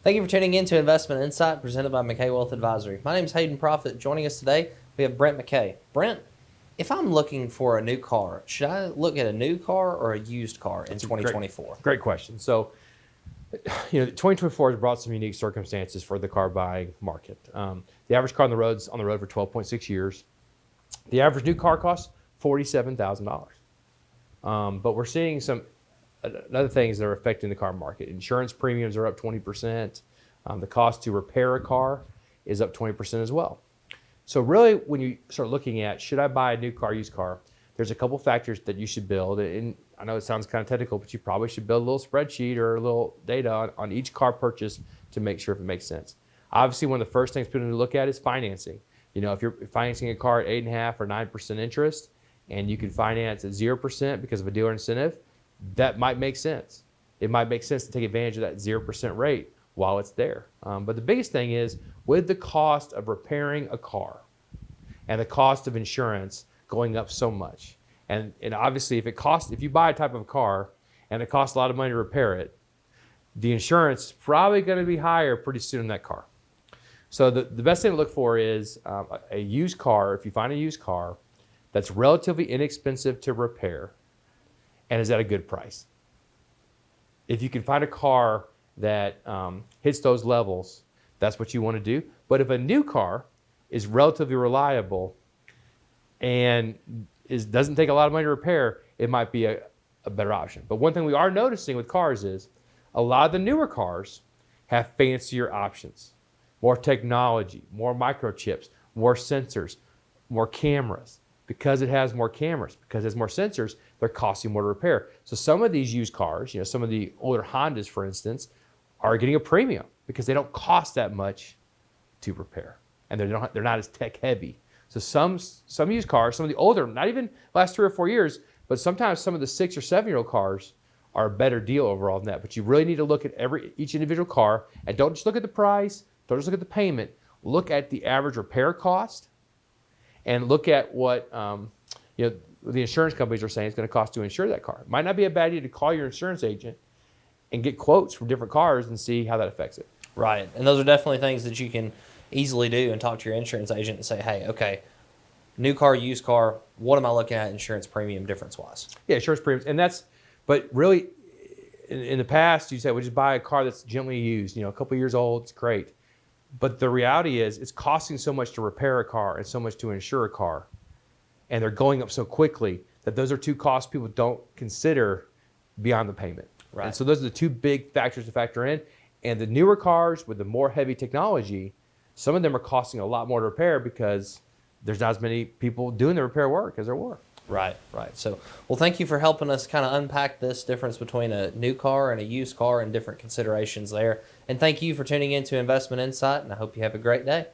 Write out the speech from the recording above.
Thank you for tuning in to Investment Insight presented by McCay Wealth Advisory. My name is Hayden Proffitt. Joining us today, we have Brent McCay. Brent, if I'm looking for a new car, should I look at a new car or a used car in 2024? Great question. So, 2024 has brought some unique circumstances for the car buying market. The average car on the road for 12.6 years. The average new car costs $47,000. But we're seeing some other things that are affecting the car market. Insurance premiums are up 20%. The cost to repair a car is up 20% as well. So really, when you start looking at, should I buy a new car, used car, there's a couple factors that you should build. And I know it sounds kind of technical, but you probably should build a little spreadsheet or a little data on each car purchase to make sure if it makes sense. Obviously, one of the first things people need to look at is financing. If you're financing a car at 8.5% or 9% interest, and you can finance at 0% because of a dealer incentive, that might make sense. It might make sense to take advantage of that 0% rate while it's there. But the biggest thing is, with the cost of repairing a car and the cost of insurance going up so much, and obviously if you buy a type of car and it costs a lot of money to repair it, the insurance is probably going to be higher pretty soon in that car. So the best thing to look for is a used car. If you find a used car that's relatively inexpensive to repair and is at a good price. If you can find a car that hits those levels, that's what you want to do. But if a new car is relatively reliable and doesn't take a lot of money to repair, it might be a better option. But one thing we are noticing with cars is a lot of the newer cars have fancier options, more technology, more microchips, more sensors, more cameras. Because it has more cameras, because it has more sensors, they're costing more to repair. So some of these used cars, some of the older Hondas, for instance, are getting a premium because they don't cost that much to repair, and they're not as tech heavy. So some used cars, some of the older, not even last 3 or 4 years, but sometimes some of the 6 or 7-year-old cars are a better deal overall than that. But you really need to look at each individual car, and don't just look at the price, don't just look at the payment. Look at the average repair cost. And look at what the insurance companies are saying it's going to cost to insure that car. It might not be a bad idea to call your insurance agent and get quotes from different cars and see how that affects it. Right. And those are definitely things that you can easily do and talk to your insurance agent and say, hey, okay, new car, used car, what am I looking at insurance premium difference-wise? Yeah, insurance premiums. But really, in the past, you said, well, just buy a car that's gently used, a couple years old, it's great. But the reality is it's costing so much to repair a car and so much to insure a car. And they're going up so quickly that those are two costs people don't consider beyond the payment. Right. And so those are the two big factors to factor in. And the newer cars with the more heavy technology, some of them are costing a lot more to repair because there's not as many people doing the repair work as there were. Right. So, well, thank you for helping us kind of unpack this difference between a new car and a used car and different considerations there. And thank you for tuning in to Investment Insight, and I hope you have a great day.